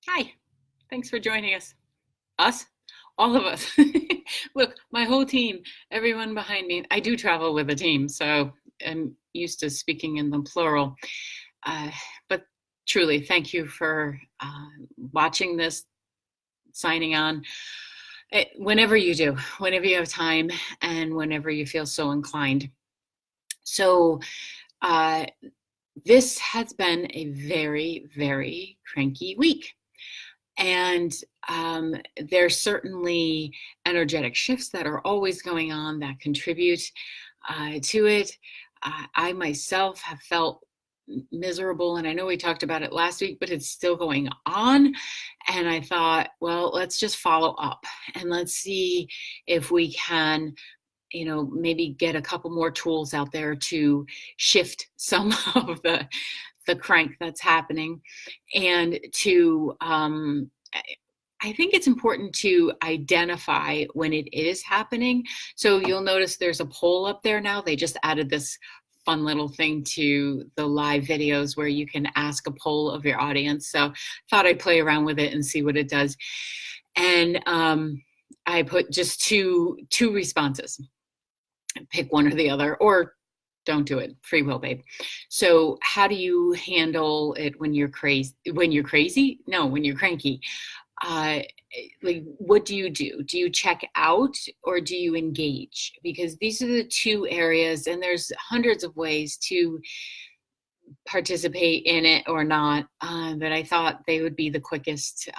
Hi, thanks for joining us. Us? All of us. Look, my whole team, everyone behind me. I do travel with a team, so I'm used to speaking in the plural. Uh, but truly, thank you for watching this, signing on. Whenever you do, whenever you have time, and whenever you feel so inclined. So, uh, this has been a very, very cranky week. And there's certainly energetic shifts that are always going on that contribute to it. I myself have felt miserable, and I know we talked about it last week, but it's still going on. And I thought, well, let's just follow up and let's see if we can, maybe get a couple more tools out there to shift some of the crank that's happening, and to I think it's important to identify when it is happening. So you'll notice there's a poll up there now. They just added this fun little thing to the live videos where you can ask a poll of your audience. So thought I'd play around with it and see what it does. And I put just two responses. Pick one or the other, or don't do it. Free will, babe. So how do you handle it when you're crazy? When you're crazy? No, when you're cranky. Uh, like, what do you do? Do you check out or do you engage? Because these are the two areas, and there's hundreds of ways to participate in it or not. But I thought they would be the quickest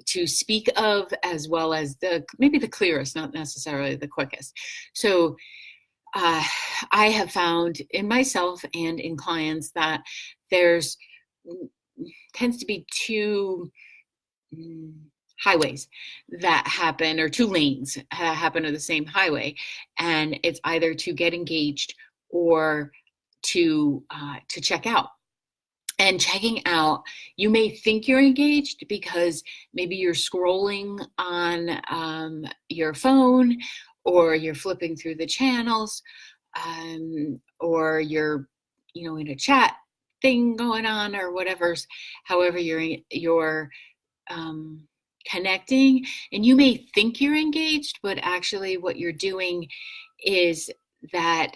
to speak of, as well as maybe the clearest, not necessarily the quickest. So uh, I have found in myself and in clients that there's tends to be two highways that happen, or two lanes happen on the same highway, and it's either to get engaged or to check out. And checking out, you may think you're engaged because maybe you're scrolling on your phone, or you're flipping through the channels, or you're, in a chat thing going on, or whatever's, however you're connecting. And you may think you're engaged, but actually what you're doing is that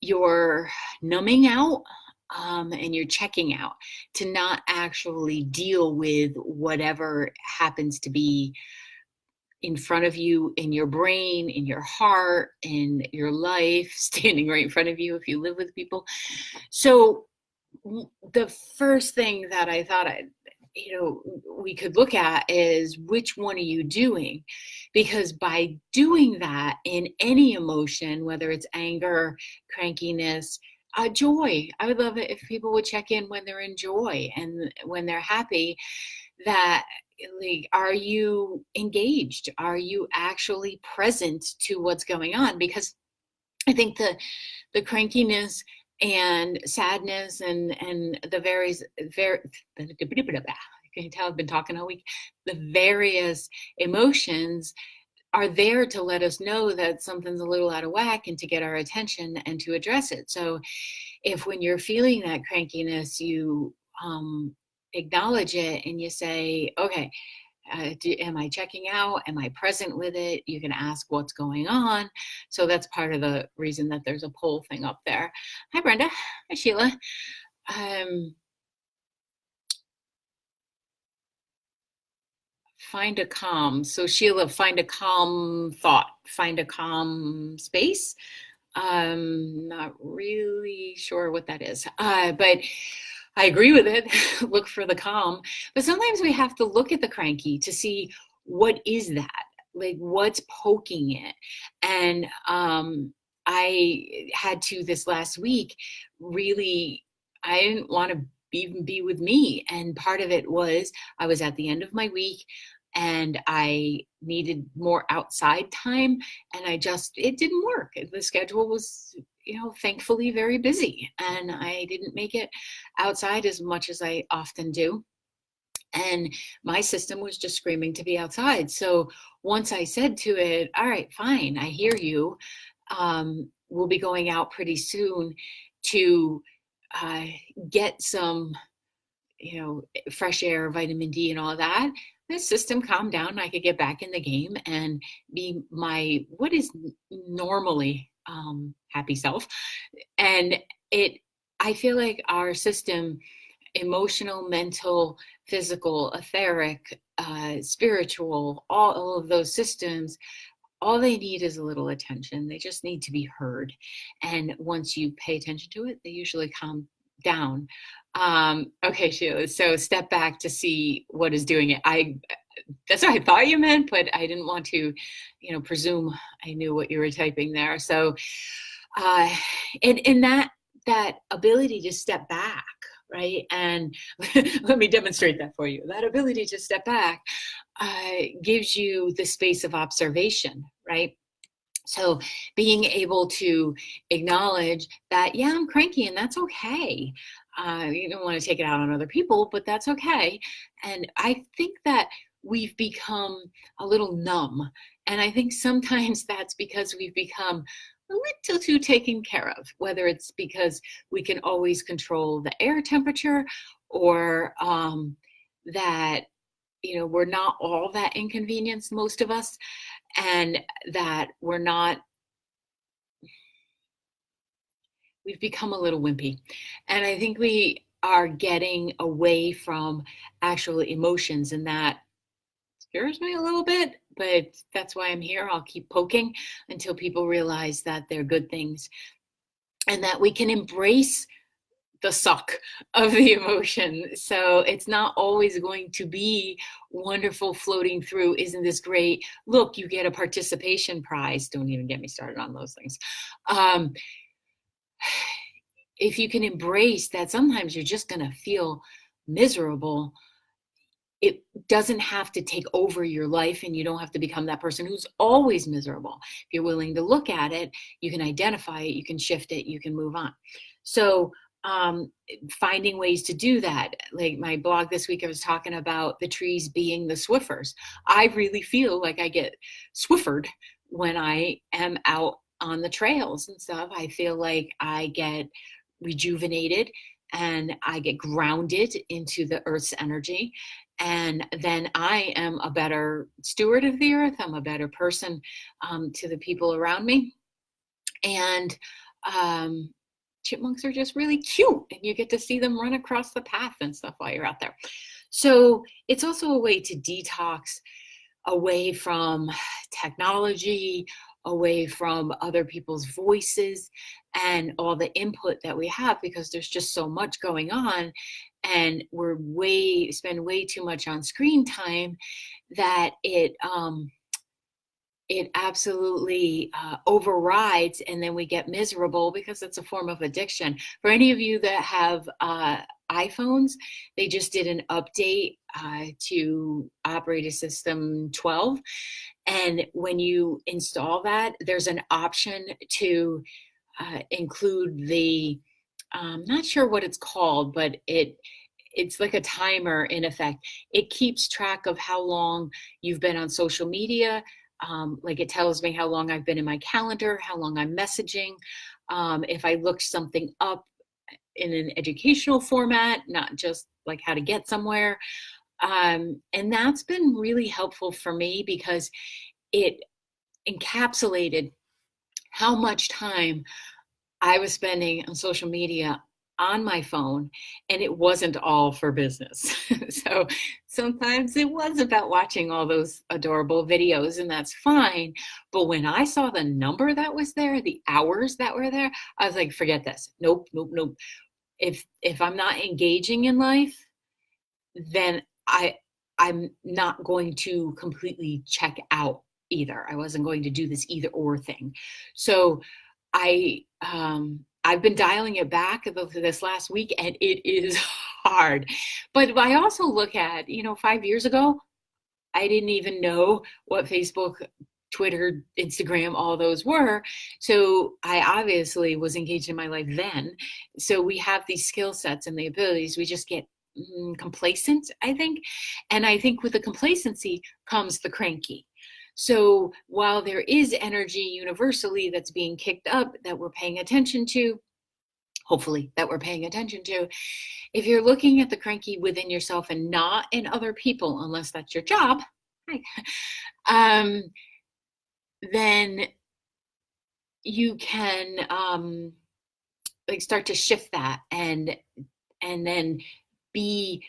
you're numbing out, and you're checking out to not actually deal with whatever happens to be in front of you, in your brain, in your heart, in your life, standing right in front of you if you live with people. So the first thing that I thought we could look at is, which one are you doing? Because by doing that in any emotion, whether it's anger, crankiness, joy, I would love it if people would check in when they're in joy and when they're happy. That, like, are you engaged? Are you actually present to what's going on? Because I think the crankiness and sadness and the various can you tell I've been talking all week? The various emotions are there to let us know that something's a little out of whack, and to get our attention and to address it. So if, when you're feeling that crankiness, you acknowledge it and you say, okay, am I checking out? Am I present with it? You can ask what's going on. So that's part of the reason that there's a poll thing up there. Hi, Brenda. Hi, Sheila. Find a calm. So Sheila, find a calm thought, find a calm space. Not really sure what that is, but I agree with it. Look for the calm. But sometimes we have to look at the cranky to see, what is that? Like, what's poking it? And I had to, this last week, really, I didn't want to even be with me. And part of it was I was at the end of my week and I needed more outside time, and it didn't work. The schedule was, thankfully very busy, and I didn't make it outside as much as I often do. And my system was just screaming to be outside. So once I said to it, all right, fine, I hear you. We'll be going out pretty soon to get some fresh air, vitamin D, and all that, the system calmed down. I could get back in the game and be my what is normally happy self. And I feel like our system, emotional, mental, physical, etheric, spiritual, all of those systems, all they need is a little attention. They just need to be heard. And once you pay attention to it, they usually calm down. Okay, Sheila, so step back to see what is doing it. That's what I thought you meant, but I didn't want to, presume I knew what you were typing there. So, and that ability to step back, right? And let me demonstrate that for you. That ability to step back gives you the space of observation, right? So being able to acknowledge that, yeah, I'm cranky and that's okay. You don't want to take it out on other people, but that's okay. And I think that we've become a little numb. And I think sometimes that's because we've become a little too taken care of, whether it's because we can always control the air temperature, or that we're not all that inconvenienced, most of us, and that we've become a little wimpy. And I think we are getting away from actual emotions, and that scares me a little bit, but that's why I'm here. I'll keep poking until people realize that they're good things, and that we can embrace the suck of the emotion. So it's not always going to be wonderful floating through. Isn't this great? Look, you get a participation prize. Don't even get me started on those things. If you can embrace that sometimes you're just going to feel miserable, it doesn't have to take over your life, and you don't have to become that person who's always miserable. If you're willing to look at it, you can identify it, you can shift it, you can move on. So finding ways to do that. Like my blog this week, I was talking about the trees being the Swiffers. I really feel like I get Swiffered when I am out on the trails and stuff. I feel like I get rejuvenated and I get grounded into the earth's energy. And then I am a better steward of the earth. I'm a better person to the people around me. And chipmunks are just really cute, and you get to see them run across the path and stuff while you're out there. So it's also a way to detox away from technology, away from other people's voices and all the input that we have, because there's just so much going on, and we spend way too much on screen time that it absolutely overrides, and then we get miserable because it's a form of addiction. For any of you that have iPhones, they just did an update to operating system 12. And when you install that, there's an option to include the, I'm not sure what it's called, but it's like a timer in effect. It keeps track of how long you've been on social media. Like it tells me how long I've been in my calendar, how long I'm messaging. If I looked something up in an educational format, not just like how to get somewhere. And that's been really helpful for me because it encapsulated how much time I was spending on social media on my phone, and it wasn't all for business. So sometimes it was about watching all those adorable videos, and that's fine. But when I saw the number that was there, the hours that were there, I was like, forget this. Nope. If I'm not engaging in life, then I'm not going to completely check out either. I wasn't going to do this either or thing. So I've been dialing it back this last week, and it is hard. But I also look at, 5 years ago, I didn't even know what Facebook, Twitter, Instagram, all those were. So I obviously was engaged in my life then. So we have these skill sets and the abilities. We just get complacent, I think. And I think with the complacency comes the cranky. So while there is energy universally that's being kicked up that we're paying attention to, hopefully, that we're paying attention to. If you're looking at the cranky within yourself and not in other people, unless that's your job, then you can like start to shift that and then be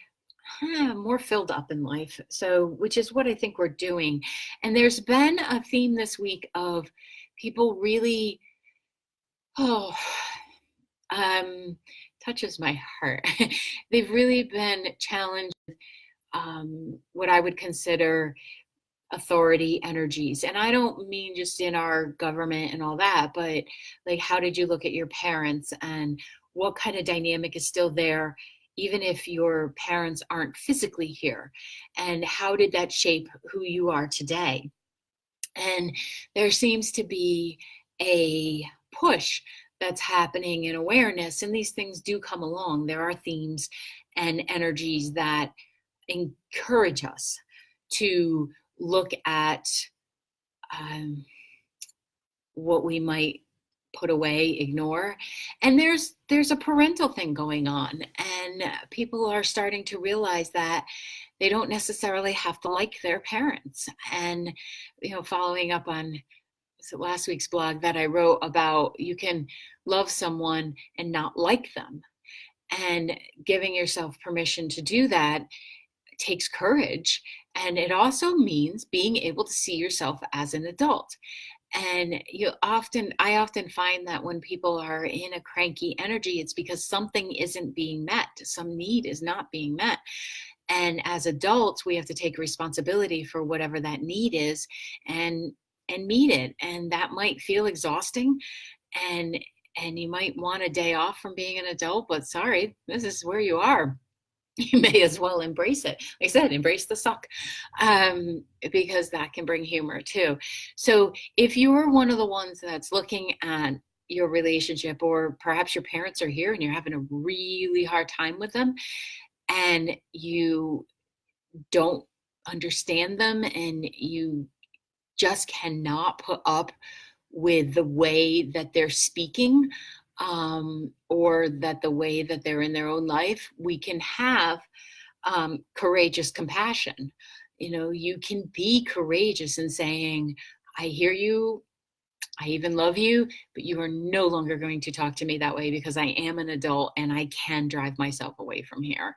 more filled up in life. So, which is what I think we're doing. And there's been a theme this week of people really, touches my heart. They've really been challenged with what I would consider authority energies. And I don't mean just in our government and all that, but like, how did you look at your parents and what kind of dynamic is still there, even if your parents aren't physically here? And how did that shape who you are today? And there seems to be a push that's happening in awareness, and these things do come along. There are themes and energies that encourage us to look at what we might put away, ignore. And there's a parental thing going on, and people are starting to realize that they don't necessarily have to like their parents. And following up on last week's blog that I wrote about, you can love someone and not like them, and giving yourself permission to do that takes courage. And it also means being able to see yourself as an adult. And I often find that when people are in a cranky energy, it's because something isn't being met. Some need is not being met. And as adults, we have to take responsibility for whatever that need is and meet it. And that might feel exhausting, and you might want a day off from being an adult, but sorry, this is where you are. You may as well embrace it. Like I said, embrace the suck, because that can bring humor too. So if you're one of the ones that's looking at your relationship, or perhaps your parents are here and you're having a really hard time with them, and you don't understand them, and you just cannot put up with the way that they're speaking, or that the way that they're in their own life, we can have courageous compassion. You can be courageous in saying, I hear you, I even love you, but you are no longer going to talk to me that way, because I am an adult and I can drive myself away from here.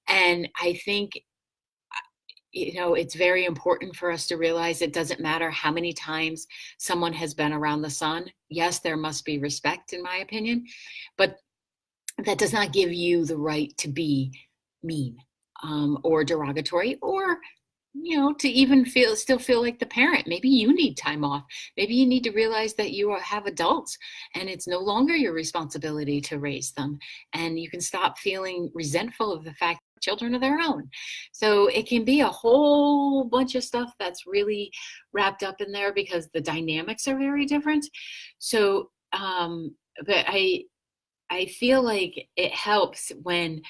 And I think it's very important for us to realize it doesn't matter how many times someone has been around the sun. Yes, there must be respect, in my opinion, but that does not give you the right to be mean, or derogatory, or to even still feel like the parent. Maybe you need time off. Maybe you need to realize that you have adults and it's no longer your responsibility to raise them. And you can stop feeling resentful of the fact that children are their own. So it can be a whole bunch of stuff that's really wrapped up in there, because the dynamics are very different. So, but I feel like it helps when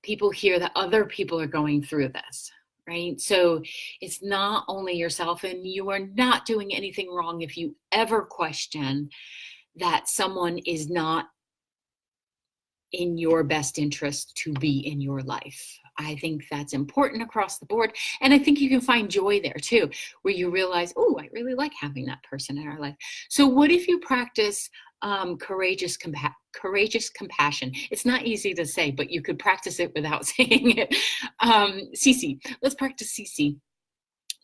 people hear that other people are going through this. Right? So it's not only yourself, and you are not doing anything wrong if you ever question that someone is not in your best interest to be in your life. I think that's important across the board. And I think you can find joy there too, where you realize, oh, I really like having that person in our life. So what if you practice courageous compassion? It's not easy to say, but you could practice it without saying it. CC, let's practice CC,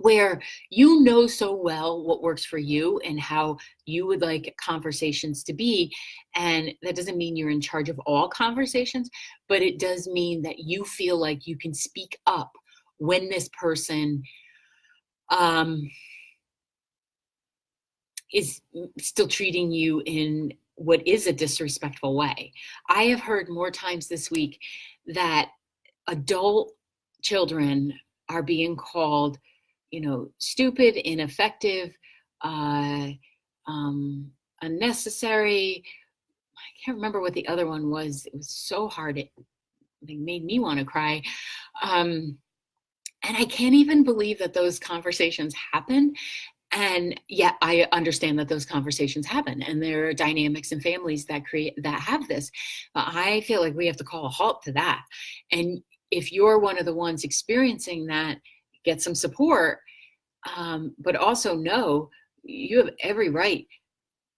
where you know so well what works for you and how you would like conversations to be. And that doesn't mean you're in charge of all conversations, but it does mean that you feel like you can speak up when this person is still treating you in what is a disrespectful way. I have heard more times this week that adult children are being called, stupid, ineffective, unnecessary. I can't remember what the other one was. It was so hard. It made me want to cry. And I can't even believe that those conversations happen. And yet I understand that those conversations happen, and there are dynamics and families that have this. But I feel like we have to call a halt to that. And if you're one of the ones experiencing that, get some support, but also know you have every right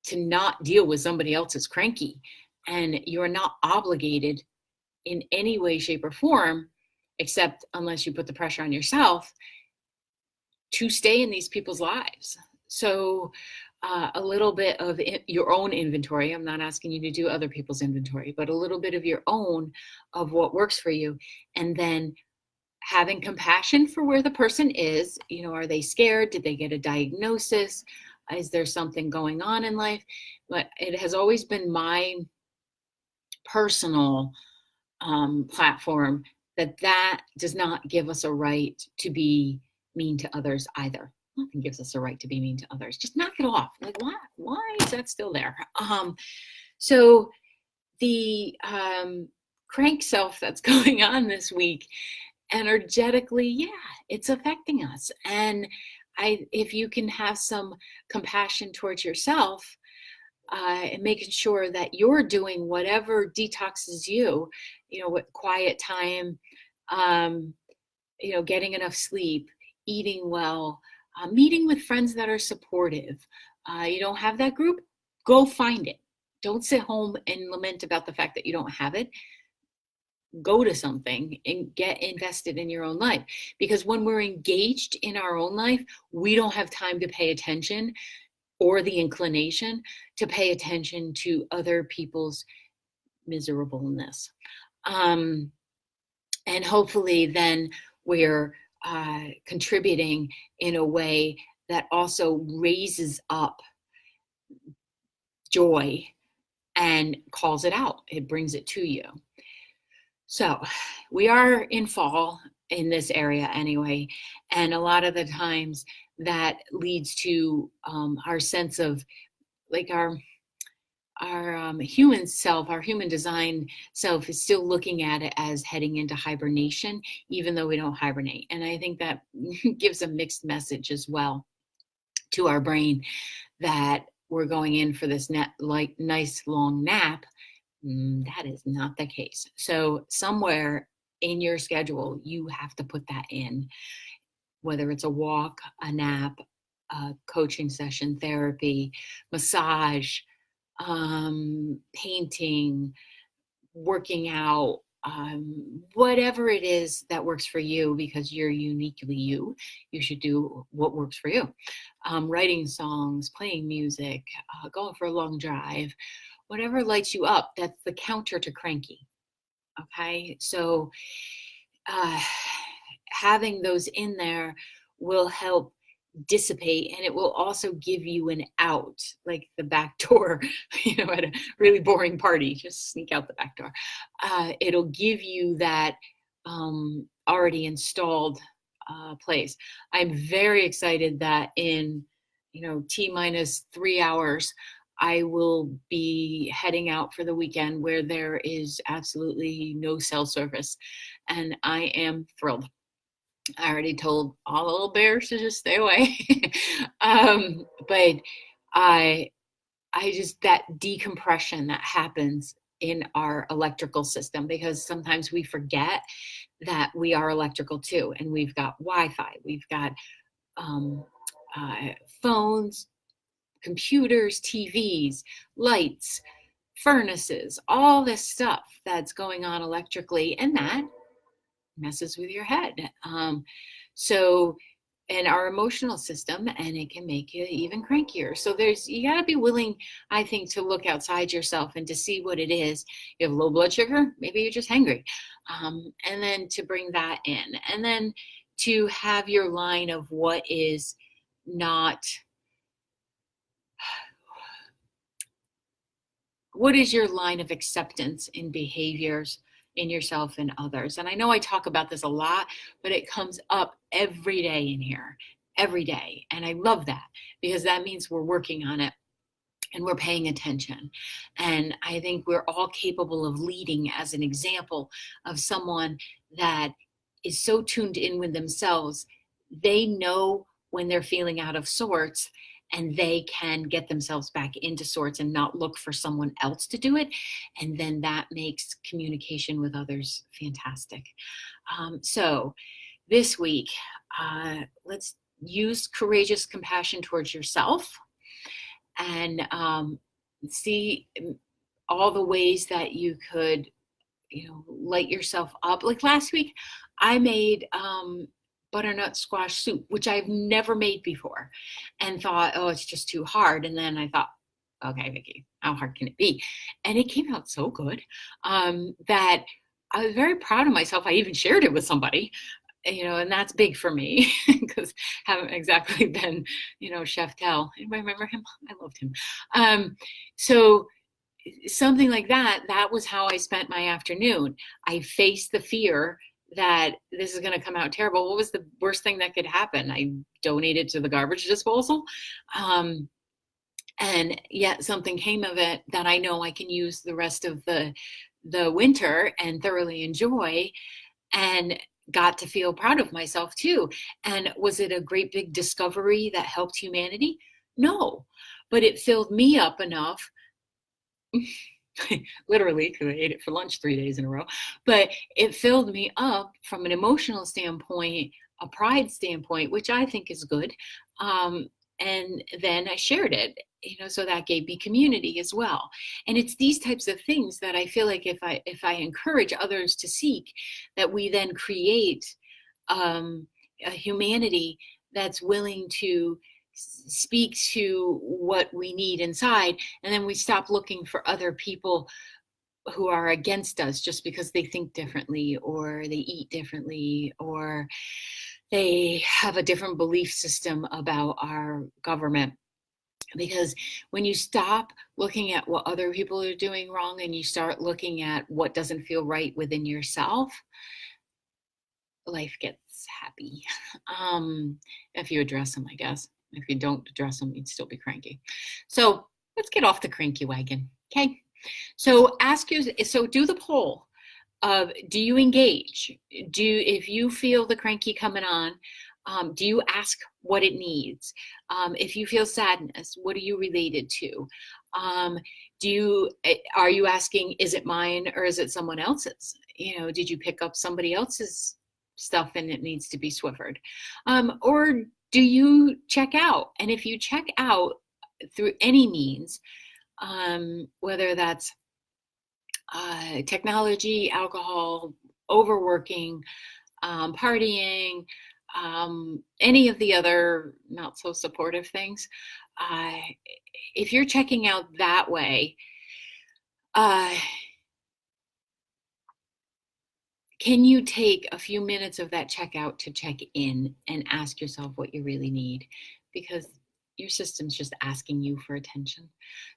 to not deal with somebody else's cranky, and you're not obligated in any way, shape, or form, except unless you put the pressure on yourself, to stay in these people's lives. So a little bit of your own inventory. I'm not asking you to do other people's inventory, but a little bit of your own of what works for you. And then having compassion for where the person is. Are they scared? Did they get a diagnosis? Is there something going on in life? But it has always been my personal platform that does not give us a right to be mean to others either. Nothing gives us a right to be mean to others. Just knock it off. Like, why is that still there? So the crank self that's going on this week, energetically, yeah, it's affecting us. And if you can have some compassion towards yourself, and making sure that you're doing whatever detoxes you, with quiet time, getting enough sleep, eating well, meeting with friends that are supportive. You don't have that group, go find it. Don't sit home and lament about the fact that you don't have it. Go to something and get invested in your own life. Because when we're engaged in our own life, we don't have time to pay attention or the inclination to pay attention to other people's miserableness. And hopefully then we're contributing in a way that also raises up joy and calls it out. It brings it to you. So we are in fall in this area anyway, and a lot of the times that leads to our sense of, like, our human self, our human design self is still looking at it as heading into hibernation, even though we don't hibernate. And I think that gives a mixed message as well to our brain that we're going in for this nice long nap. That is not the case. So somewhere in your schedule, you have to put that in, whether it's a walk, a nap, a coaching session, therapy, massage, painting, working out, whatever it is that works for you, because you're uniquely you. You should do what works for you. Writing songs, playing music, going for a long drive, whatever lights you up. That's the counter to cranky. Okay, so having those in there will help dissipate, and it will also give you an out, like the back door, at a really boring party, just sneak out the back door. It'll give you that already installed place. I'm very excited that in T-3 hours I will be heading out for the weekend where there is absolutely no cell service, and I am thrilled. I already told all the little bears to just stay away. But I just, that decompression that happens in our electrical system, because sometimes we forget that we are electrical too, and we've got Wi-Fi, we've got phones, computers, TVs, lights, furnaces, all this stuff that's going on electrically, and that messes with your head. And our emotional system, and it can make you even crankier. So you got to be willing, I think, to look outside yourself and to see what it is. You have low blood sugar, maybe you're just hangry. And then to bring that in, and then to have your line of what is not, what is your line of acceptance in behaviors in yourself and others. And I know I talk about this a lot, but it comes up every day in here, every day. And I love that, because that means we're working on it and we're paying attention. And I think we're all capable of leading as an example of someone that is so tuned in with themselves. They know when they're feeling out of sorts, and they can get themselves back into sorts and not look for someone else to do it. And then that makes communication with others fantastic. So this week, let's use courageous compassion towards yourself, and see all the ways that you could, light yourself up. Like last week, I made butternut squash soup, which I've never made before, and thought, oh, it's just too hard. And then I thought, okay, Vicki, how hard can it be? And it came out so good that I was very proud of myself. I even shared it with somebody, and that's big for me because haven't exactly been, Chef Tell. Anybody remember him? I loved him. So something like that was how I spent my afternoon. I faced the fear that this is going to come out terrible. What was the worst thing that could happen? I donated to the garbage disposal. And yet something came of it that I know I can use the rest of the winter and thoroughly enjoy, and got to feel proud of myself too. And was it a great big discovery that helped humanity? No, but it filled me up enough, literally, because I ate it for lunch 3 days in a row, but it filled me up from an emotional standpoint, a pride standpoint, which I think is good. And then I shared it, so that gave me community as well. And it's these types of things that I feel like if I encourage others to seek, that we then create a humanity that's willing to speak to what we need inside, and then we stop looking for other people who are against us just because they think differently, or they eat differently, or they have a different belief system about our government. Because when you stop looking at what other people are doing wrong and you start looking at what doesn't feel right within yourself, life gets happy. If you address them, I guess. If you don't address them, you'd still be cranky. So let's get off the cranky wagon. Okay. So do the poll of, do you engage? If you feel the cranky coming on, do you ask what it needs? If you feel sadness, what are you related to? Are you asking, is it mine or is it someone else's? Did you pick up somebody else's stuff and it needs to be Swiffered? Or do you check out? And if you check out through any means, whether that's technology, alcohol, overworking, partying, any of the other not so supportive things, if you're checking out that way, can you take a few minutes of that checkout to check in and ask yourself what you really need? Because your system's just asking you for attention.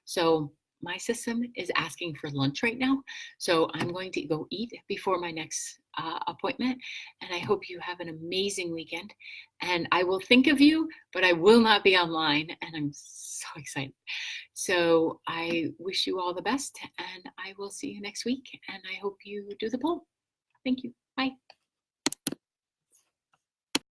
So my system is asking for lunch right now. So I'm going to go eat before my next appointment. And I hope you have an amazing weekend. And I will think of you, but I will not be online. And I'm so excited. So I wish you all the best. And I will see you next week. And I hope you do the poll. Thank you. Bye.